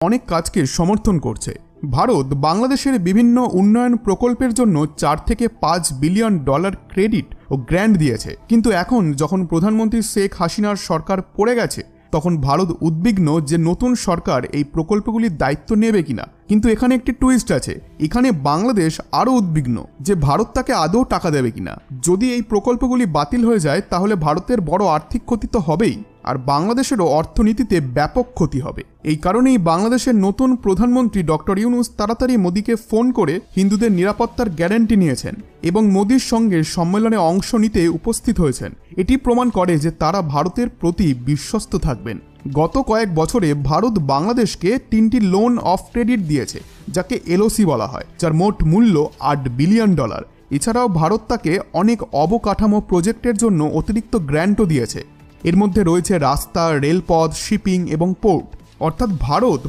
অনেক কাজকে সমর্থন করছে। ভারত বাংলাদেশের বিভিন্ন উন্নয়ন প্রকল্পের জন্য 4 থেকে 5 বিলিয়ন ডলার ক্রেডিট ও গ্র্যান্ট দিয়েছে। কিন্তু এখন যখন প্রধানমন্ত্রী শেখ হাসিনার সরকার পড়ে গেছে, তখন ভারত উদ্বিগ্ন যে নতুন সরকার এই প্রকল্পগুলির দায়িত্ব নেবে কিনা। কিন্তু এখানে একটি টুইস্ট আছে। এখানে বাংলাদেশ আরও উদ্বিগ্ন যে ভারত তাকে আদৌ টাকা দেবে কিনা। যদি এই প্রকল্পগুলি বাতিল হয়ে যায় তাহলে ভারতের বড় আর্থিক ক্ষতি তো হবেই, আর বাংলাদেশেরও অর্থনীতিতে ব্যাপক ক্ষতি হবে। এই কারণেই বাংলাদেশের নতুন প্রধানমন্ত্রী ডক্টর ইউনূস তাড়াতাড়ি মোদিকে ফোন করে হিন্দুদের নিরাপত্তার গ্যারান্টি নিয়েছেন এবং মোদির সঙ্গে সম্মেলনে অংশ নিতে উপস্থিত হয়েছেন। এটি প্রমাণ করে যে তারা ভারতের প্রতি বিশ্বস্ত থাকবেন। গত কয়েক বছরে ভারত বাংলাদেশকে 3টি লোন অফ ক্রেডিট দিয়েছে, যাকে এলওসি বলা হয়, যার মোট মূল্য $8 বিলিয়ন। এছাড়াও ভারত তাকে অনেক অবকাঠামো প্রজেক্টের জন্য অতিরিক্ত গ্র্যান্টও দিয়েছে। এর মধ্যে রয়েছে রাস্তা, রেলপথ, শিপিং এবং পোর্ট। অর্থাৎ ভারত